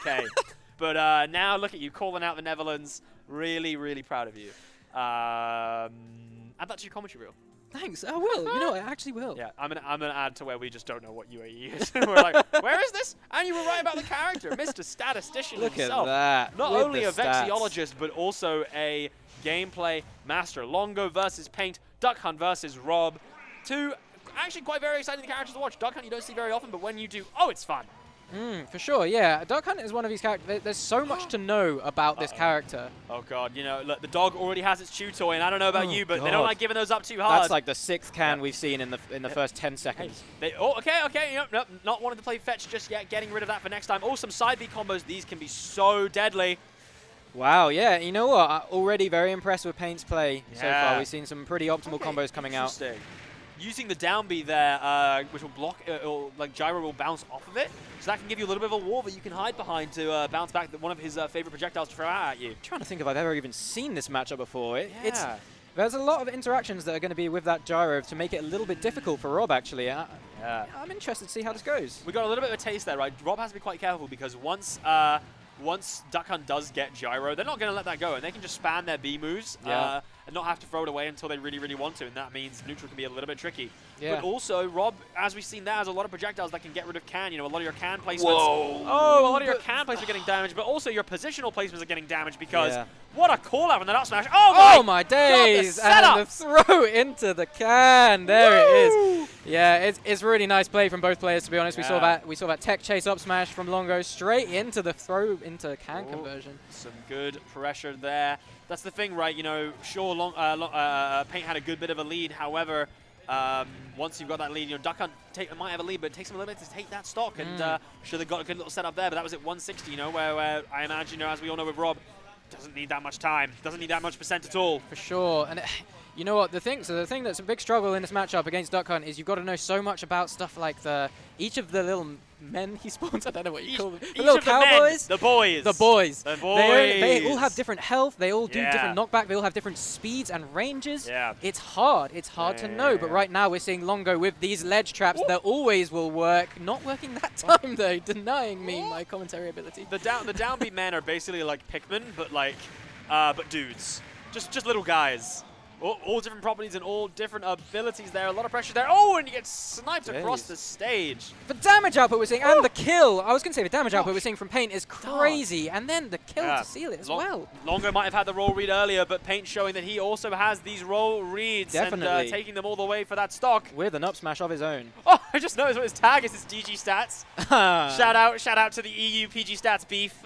okay. But now look at you calling out the Netherlands. Really, really proud of you. Add that to your commentary reel. Thanks. I will. You know, I actually will. Yeah, I'm gonna add to where we just don't know what UAE is. We're like, where is this? And you were right about the character, Mr. Statistician Look himself. at that. Not With only the a Vexiologist, but also a gameplay master. Longo versus Paint, Duck Hunt versus Rob. Two actually quite very exciting characters to watch. Duck Hunt you don't see very often, but when you do, oh, it's fun. For sure, yeah. Duck Hunt is one of these characters. There's so much to know about this character. Oh god, you know, look, the dog already has its chew toy, and I don't know about you, but they don't God. like giving those up too hard. That's like the 6th can we've seen in the first 10 seconds. Hey, okay, nope, not wanting to play fetch just yet, getting rid of that for next time. Oh, some side B combos, these can be so deadly. Wow, yeah, you know what? Already very impressed with Paint's play so far. We've seen some pretty optimal combos coming out. Using the down B there, which will block, like gyro will bounce off of it, so that can give you a little bit of a wall that you can hide behind to bounce back one of his favorite projectiles to throw out at you. I'm trying to think if I've ever even seen this matchup before. There's a lot of interactions that are going to be with that gyro to make it a little bit difficult for Rob, actually. I'm interested to see how this goes. We got a little bit of a taste there, right? Rob has to be quite careful because once Duck Hunt does get gyro, they're not going to let that go, and they can just spam their B moves and not have to throw it away until they really, really want to, and that means neutral can be a little bit tricky. Yeah. But also, Rob, as we've seen there, has a lot of projectiles that can get rid of can. You know, a lot of your can placements. Whoa. Oh, a lot of your can placements are getting damaged, but also your positional placements are getting damaged because what a call out from that up smash. Oh my days! God, and the throw into the can. There it is. Yeah, it's really nice play from both players, to be honest. We saw that tech chase up smash from Longo straight into the throw into can conversion. Some good pressure there. That's the thing, right? You know, sure, Paint had a good bit of a lead. However, once you've got that lead, you know, Duck Hunt might have a lead, but it takes him a little bit to take that stock. And sure, they got a good little setup there, but that was at 160, you know, where I imagine, you know, as we all know with Rob, doesn't need that much time, doesn't need that much percent at all. For sure. And you know what, the thing that's a big struggle in this matchup against Duck Hunt is you've got to know so much about stuff like each of the little men he spawns. I don't know what you call them. The little cowboys. The boys. The boys. The boys. They all have different health. They all do different knockback. They all have different speeds and ranges. Yeah. It's hard. It's hard to know. But right now we're seeing Longo with these ledge traps that always will work. Not working that time though, denying me my commentary ability. The downbeat men are basically like Pikmin, but like, but dudes. Just little guys. All different properties and all different abilities there. A lot of pressure there. Oh, and you get sniped across the stage. The damage output we're seeing and the kill. I was going to say the damage output we're seeing from Paint is crazy. And then the kill to seal it as well. Longo might have had the roll read earlier, but Paint showing that he also has these roll reads. Definitely. And taking them all the way for that stock. With an up smash of his own. Oh, I just noticed what his tag is. It's DG Stats. Shout out to the EU PG Stats beef.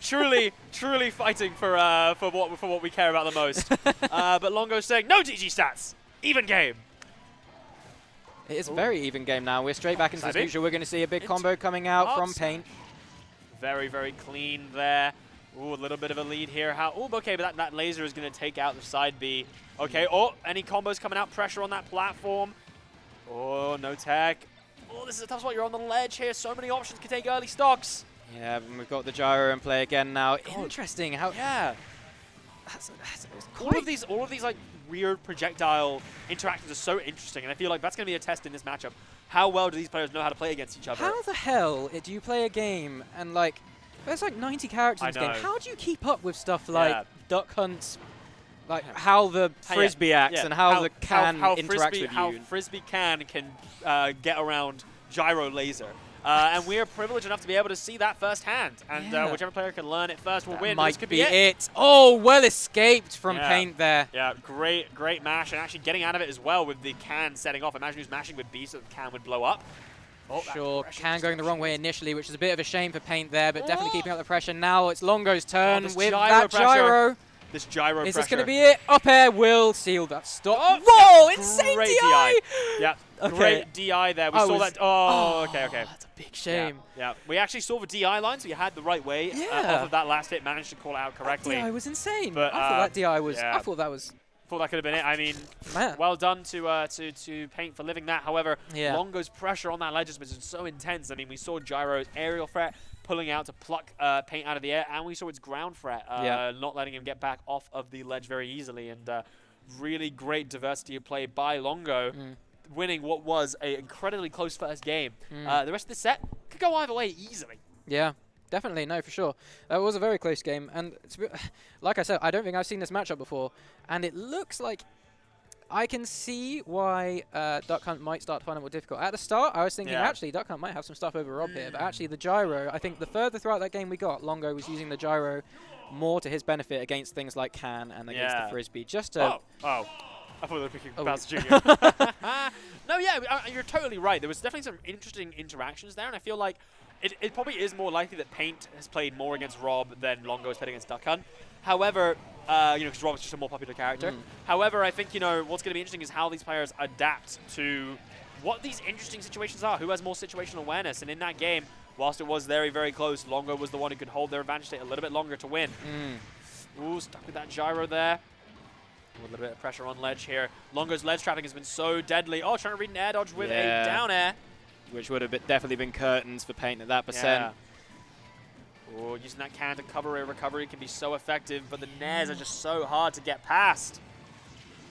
Truly fighting for what we care about the most. But Longo's saying, no DG Stats! Even game! It is a very even game now. We're straight back into the future. We're going to see a big combo coming out from Paint. Very, very clean there. Ooh, a little bit of a lead here. Okay, but that laser is going to take out the side B. Okay, any combos coming out. Pressure on that platform. Oh, no tech. Oh, this is a tough spot. You're on the ledge here. So many options can take early stocks. Yeah, and we've got the gyro in play again now. Interesting how... Yeah. All of these like weird projectile interactions are so interesting, and I feel like that's going to be a test in this matchup. How well do these players know how to play against each other? How the hell do you play a game and like there's like 90 characters in this game? How do you keep up with stuff like Duck Hunt's, like how the Frisbee acts and how the can interacts with you? How Frisbee can get around gyro laser. And we are privileged enough to be able to see that firsthand. And whichever player can learn it first will win. Might this could be it. Oh, well escaped from Paint there. Yeah, great mash. And actually getting out of it as well with the can setting off. Imagine who's mashing with B so the can would blow up. Oh, sure, can going the wrong way initially, which is a bit of a shame for Paint there, but definitely keeping up the pressure. Now it's Longo's turn with that gyro. This gyro pressure. Is this going to be it? Up air will seal that stop. Whoa, insane DI! Yeah, great DI there. We saw that. Oh, okay. That's a big shame. Yeah, we actually saw the DI line, so you had the right way off of that last hit. Managed to call it out correctly. That DI was insane. But, I thought that DI was. I thought that was. Thought that could have been it. I mean, well done to Paint for living that. However, Longo's pressure on that ledge has been so intense. I mean, we saw Gyro's aerial threat pulling out to pluck Paint out of the air, and we saw its ground threat, not letting him get back off of the ledge very easily. And really great diversity of play by Longo, winning what was an incredibly close first game. The rest of the set could go either way easily. Yeah. Definitely, no, for sure. It was a very close game, and like I said, I don't think I've seen this matchup before, and it looks like I can see why Duck Hunt might start to find it more difficult. At the start, I was thinking, actually, Duck Hunt might have some stuff over Rob here, but actually the gyro, I think the further throughout that game we got, Longo was using the gyro more to his benefit against things like Can and against the Frisbee, just to... I thought they were picking Bowser Jr. No, yeah, you're totally right. There was definitely some interesting interactions there, and I feel like it probably is more likely that Paint has played more against Rob than Longo has played against Duck Hunt. However, because Rob's just a more popular character. However, I think, what's going to be interesting is how these players adapt to what these interesting situations are. Who has more situational awareness? And in that game, whilst it was very, very close, Longo was the one who could hold their advantage state a little bit longer to win. Ooh, stuck with that gyro there. A little bit of pressure on ledge here. Longo's ledge trapping has been so deadly. Oh, trying to read an air dodge with a down air. Which would have definitely been curtains for Paint at that percent. Oh, using that can to cover a recovery can be so effective, but the nairs are just so hard to get past.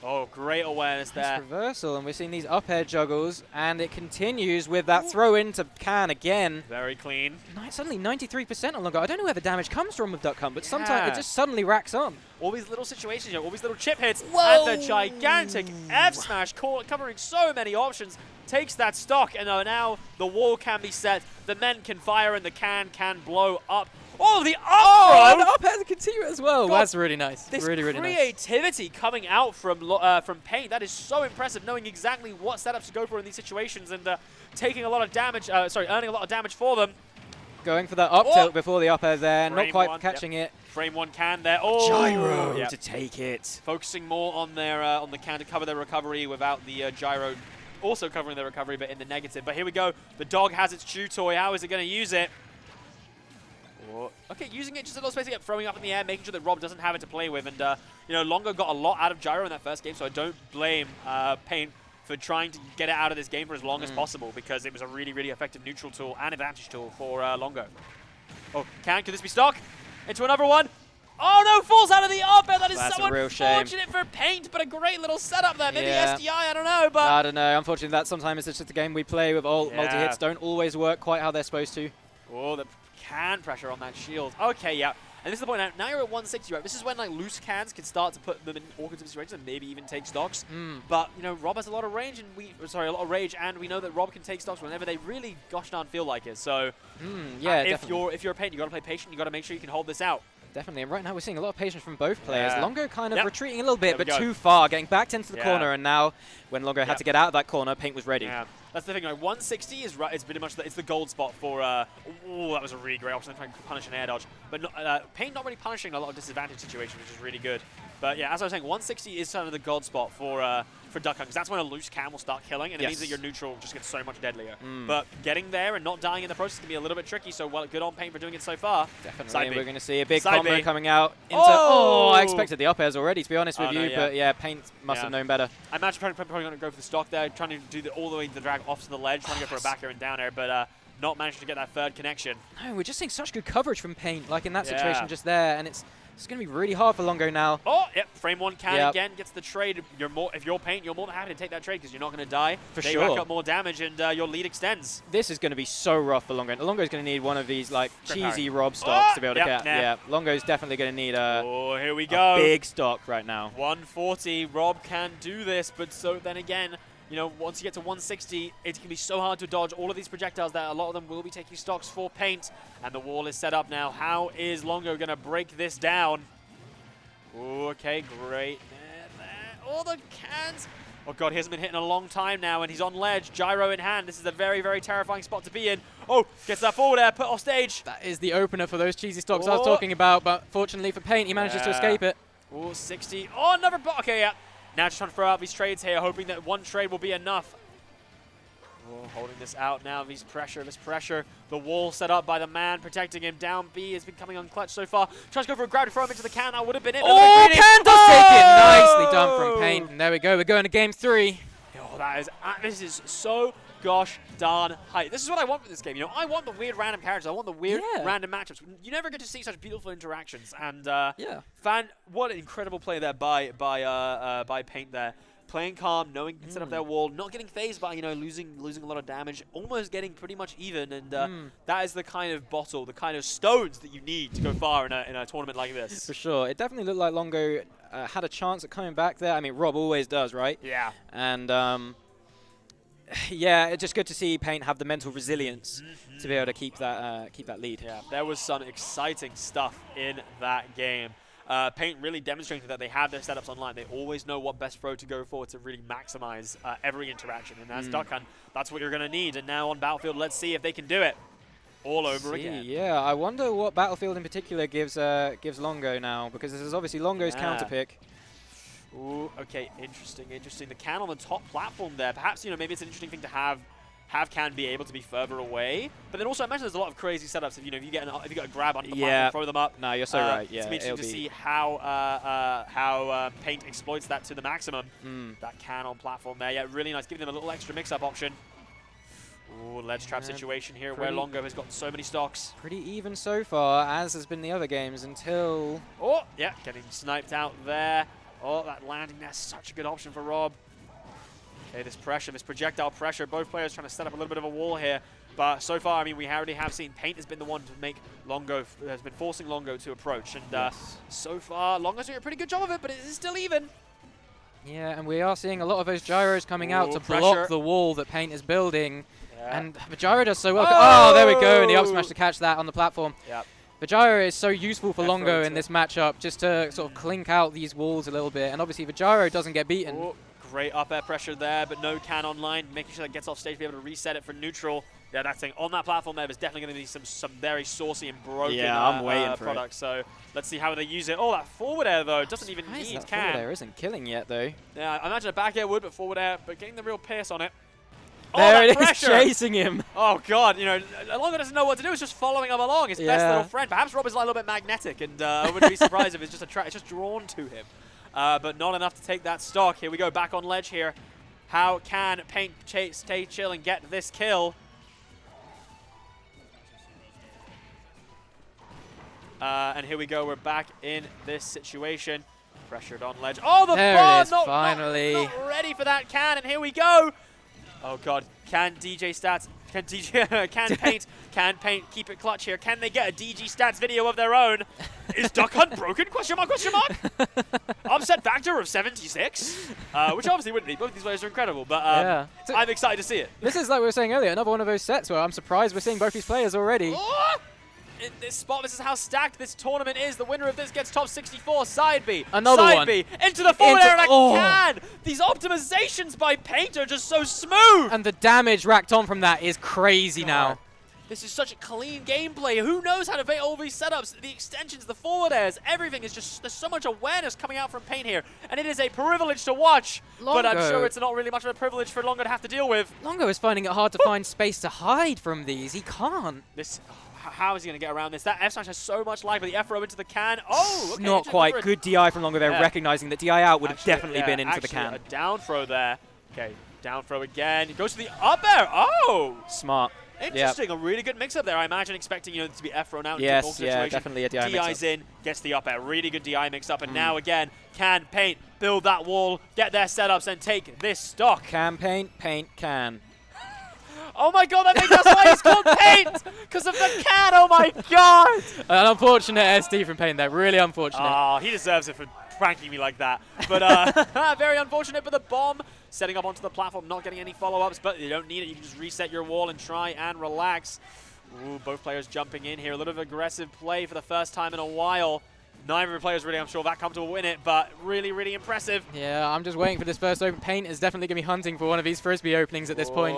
Oh, great awareness there. Nice reversal, and we're seeing these up air juggles, and it continues with that throw into Can again. Very clean. Suddenly 93% on Longo. I don't know where the damage comes from with Duck Hunt, but sometimes it just suddenly racks on. All these little situations, all these little chip hits, and the gigantic F smash covering so many options. Takes that stock, and now the wall can be set. The men can fire, and the can blow up. Oh, the up throw! The up air continue as well. God, that's really nice. This really creativity coming out from Paint, that is so impressive, knowing exactly what setups to go for in these situations and taking a lot of damage, earning a lot of damage for them. Going for that up tilt before the up air there, not quite catching it. Frame one can there. Oh, gyro to take it. Focusing more on their on the can to cover their recovery without the gyro also covering their recovery, but in the negative. But here we go. The dog has its chew toy. How is it going to use it? Okay, using it just a little space to get throwing up in the air, making sure that Rob doesn't have it to play with. And, Longo got a lot out of gyro in that first game, so I don't blame Paint for trying to get it out of this game for as long as possible, because it was a really, really effective neutral tool and advantage tool for Longo. Oh, could this be stock? Into another one. Oh no, falls out of the up air. That is so unfortunate for Paint, but a great little setup there. Maybe SDI, I don't know. But I don't know. Unfortunately, that sometimes it's just a game we play with all multi-hits don't always work quite how they're supposed to. Oh, the can pressure on that shield. Okay, yeah. And this is the point. Now you're at 160, right? This is when loose cans can start to put them in awkward situations and maybe even take stocks. But Rob has a lot of range, and a lot of rage, and we know that Rob can take stocks whenever they really gosh darn feel like it. So if you're a Paint, you got to play patient. You got to make sure you can hold this out. Definitely, and right now we're seeing a lot of patience from both players. Longo kind of retreating a little bit, but too far, getting backed into the corner, and now when Longo had to get out of that corner, Paint was ready. Yeah. That's the thing, 160 is it's pretty much it's the gold spot for. That was a really great option. Trying to punish an air dodge, but Paint not really punishing a lot of disadvantage situations, which is really good. But yeah, as I was saying, 160 is kind of the gold spot for Duck Hunt, because that's when a loose can will start killing, and it means that your neutral just gets so much deadlier. But getting there and not dying in the process can be a little bit tricky. So good on Paint for doing it so far. Definitely, we're going to see a big combo coming out. Into, I expected the up airs already, to be honest with you, but yeah, Paint must have known better. I imagine probably going to go for the stock there, trying to do all the way the drag off to the ledge, trying to go for a back air and down air, but not managing to get that third connection. No, we're just seeing such good coverage from Paint, like in that situation just there, and it's going to be really hard for Longo now. Oh, yep, frame one can again, gets the trade. If you're Paint, you're more than happy to take that trade because you're not going to die. They rack up more damage and your lead extends. This is going to be so rough for Longo. Longo's going to need one of these cheesy Rob stocks to be able to get. Yeah, Longo's definitely going to need here we go. A big stock right now. 140, Rob can do this, but then again, once you get to 160, it can be so hard to dodge all of these projectiles that a lot of them will be taking stocks for Paint. And the wall is set up now. How is Longo going to break this down? Ooh, okay, great. All the cans. Oh, God, he hasn't been hit in a long time now, and he's on ledge, gyro in hand. This is a very, very terrifying spot to be in. Oh, gets that forward air, put off stage. That is the opener for those cheesy stocks I was talking about, but fortunately for Paint, he manages to escape it. Oh, 60. Oh, another bot. Okay, yeah. Now just trying to throw out these trades here, hoping that one trade will be enough. Oh, holding this out now, this pressure. The wall set up by the man, protecting him. Down B has been coming unclutched so far. Tries to go for a grab to throw him into the can. That would have been it. Oh, can does take it. Nicely done from Paint. And there we go. We're going to game 3. Oh, this is so gosh darn hype. This is what I want for this game. I want the weird random characters. I want the weird random matchups. You never get to see such beautiful interactions. And what an incredible play there by Paint there. playing calm, knowing he can set up their wall, not getting phased by, you know, losing a lot of damage, almost getting pretty much even, and that is the kind of bottle, the kind of stones that you need to go far in a tournament like this. For sure. It definitely looked like Longo had a chance at coming back there. I mean, Rob always does, right? Yeah. And, yeah, it's just good to see Paint have the mental resilience to be able to keep that lead. Yeah, there was some exciting stuff in that game. Paint really demonstrated that they have their setups online. They always know what best throw to go for to really maximize every interaction. And as Duck Hunt, that's what you're going to need. And now on Battlefield, let's see if they can do it all over again. Yeah, I wonder what Battlefield in particular gives Longo now, because this is obviously Longo's counter pick. Ooh, okay, interesting. The can on the top platform there. Perhaps, you know, maybe it's an interesting thing to have can be able to be further away, but then also I imagine there's a lot of crazy setups. If you know, if you get a grab onto the platform, throw them up. No, you're so right. Yeah, it's interesting to see how Paint exploits that to the maximum. That can on platform there, yeah, really nice. Giving them a little extra mix-up option. Ooh, ledge trap situation here where Longo has got so many stocks. Pretty even so far, as has been the other games until. Oh, yeah, getting sniped out there. Oh, that landing there, such a good option for Rob. Okay, this pressure, this projectile pressure, both players trying to set up a little bit of a wall here. But so far, I mean, we already have seen Paint has been the one to make Longo, has been forcing Longo to approach. And so far, Longo's doing a pretty good job of it, but it is still even. Yeah, and we are seeing a lot of those gyros coming out to block the wall that Paint is building. Yeah. And the gyro does so well. Oh, there we go, and the up smash to catch that on the platform. Yep. The gyro is so useful for Longo in this matchup, just to sort of clink out these walls a little bit. And obviously, the gyro doesn't get beaten. Ooh, great up air pressure there, but no can online, making sure that gets off stage to be able to reset it for neutral. Yeah, that thing on that platform there's definitely going to be some very saucy and broken I'm waiting for products. So let's see how they use it. Oh, that forward air though doesn't even need can. Forward air isn't killing yet though. Yeah, I imagine a back air would, but forward air, but getting the real pierce on it. There it is, chasing him. Oh god, you know, Longo doesn't know what to do. It's just following him along. His best little friend. Perhaps Rob is like a little bit magnetic, and I wouldn't be surprised if it's just it's just drawn to him. But not enough to take that stock. Here we go, back on ledge here. How can Paint stay chill and get this kill? And here we go, we're back in this situation. Pressured on ledge. Oh, the bar! Finally. Not ready for that can, and here we go. Oh god, can DJ Stats, can Paint keep it clutch here? Can they get a DG Stats video of their own? Is Duck Hunt broken? Question mark, question mark? Upset factor of 76? Which obviously wouldn't be. Both these players are incredible, but I'm excited to see it. This is, like we were saying earlier, another one of those sets where I'm surprised we're seeing both these players already. Oh! In this spot, this is how stacked this tournament is. The winner of this gets top 64, side B. Another side one. B, into the forward air, and can! These optimizations by Paint are just so smooth! And the damage racked on from that is crazy now. This is such a clean gameplay. Who knows how to play all these setups, the extensions, the forward airs, everything is just, there's so much awareness coming out from Paint here. And it is a privilege to watch, but I'm sure it's not really much of a privilege for Longo to have to deal with. Longo is finding it hard to find space to hide from these. He can't. How is he going to get around this? That F smash has so much life, but the F throw into the can. Oh, okay. Not quite. Good DI from Longo there, recognizing that DI out would have definitely been into the can. A down throw there. Okay, down throw again. He goes to the up air. Oh! Smart. Interesting. A really good mix-up there. I imagine expecting to be F thrown out. Yes, yeah, definitely a DI mix-up. DI's in, gets the up air. Really good DI mix-up. And now again, can Paint build that wall, get their setups, and take this stock. Can Paint, Paint can. Oh my god, that's why he's called Paint! Because of the can, oh my god! An unfortunate SD from Paint there, really unfortunate. Oh, he deserves it for pranking me like that. But very unfortunate, but the bomb setting up onto the platform, not getting any follow-ups, but you don't need it. You can just reset your wall and try and relax. Ooh, both players jumping in here. A little bit of aggressive play for the first time in a while. Neither of the players really, I'm sure, that comfortable win it, but really, really impressive. Yeah, I'm just waiting for this first open. Paint is definitely going to be hunting for one of these Frisbee openings at this point.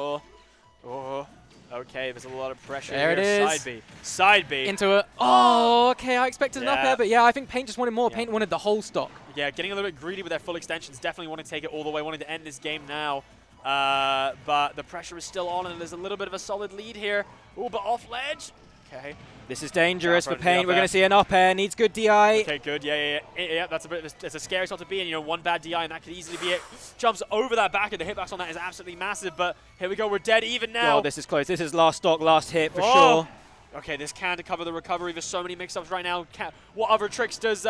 Oh, okay, there's a lot of pressure there here. It is. Side B. Side B. Into it. Oh, okay, I expected an up air, but yeah, I think Paint just wanted more. Paint wanted the whole stock. Yeah, getting a little bit greedy with their full extensions. Definitely want to take it all the way. Wanting to end this game now. But the pressure is still on, and there's a little bit of a solid lead here. Oh, but off ledge. Okay. This is dangerous for Paint. We're going to see an up air. Needs good DI. Okay, good. Yeah. That's a scary spot to be in. One bad DI, and that could easily be it. Jumps over that back, and the hitbox on that is absolutely massive. But here we go. We're dead even now. Oh, this is close. This is last stock, last hit for sure. Okay, this can to cover the recovery. There's so many mix-ups right now. What other tricks does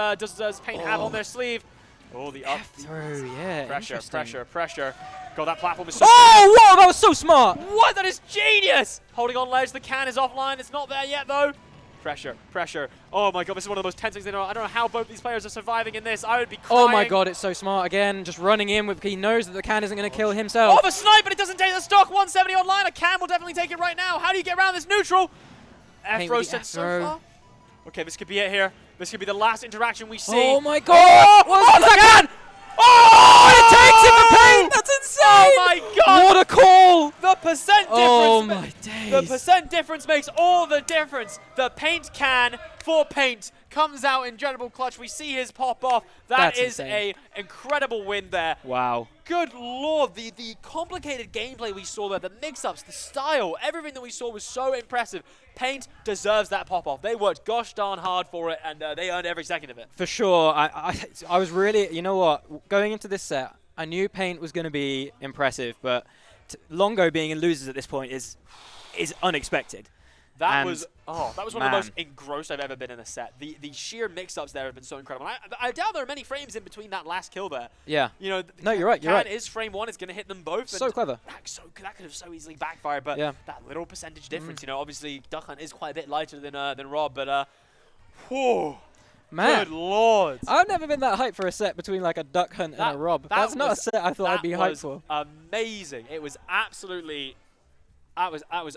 Paint have on their sleeve? Oh, the up through, yeah. Pressure, pressure, pressure. God, that platform is so whoa, that was so smart. What? That is genius! Holding on ledge, the can is offline. It's not there yet, though. Pressure, pressure. Oh my god, this is one of the most tense things I know. I don't know how both these players are surviving in this. I would be crying. Oh my god, it's so smart. Again, just running in with, he knows that the can isn't going to kill himself. Oh, the snipe, but it doesn't take the stock. 170 online. A can will definitely take it right now. How do you get around this neutral? F-throw sent so far. Okay, this could be it here. This could be the last interaction we see. Oh my god! Oh, the can! Oh, it takes it for paint! That's insane! Oh my god! What a call! The percent difference. Oh my days. The percent difference makes all the difference. The paint can for paint comes out in incredible clutch. We see his pop off. That's an incredible win there. Wow. Good lord, the complicated gameplay we saw there, the mix-ups, the style, everything that we saw was so impressive. Paint deserves that pop-off. They worked gosh darn hard for it, and they earned every second of it. For sure. I was really, you know what, going into this set, I knew Paint was going to be impressive, but Longo being in losers at this point is unexpected. That was one of the most engrossed I've ever been in a set. The sheer mix-ups there have been so incredible. I doubt there are many frames in between that last kill there. Yeah. You know, no, you're right. You're right. Is frame one. It's going to hit them both. So clever. That could have so easily backfired. But that little percentage difference. You know, obviously Duck Hunt is quite a bit lighter than Rob. But whew. Man, good lord! I've never been that hyped for a set between like a Duck Hunt and a Rob. That's not a set I thought I'd be hyped for. Amazing! It was absolutely. I was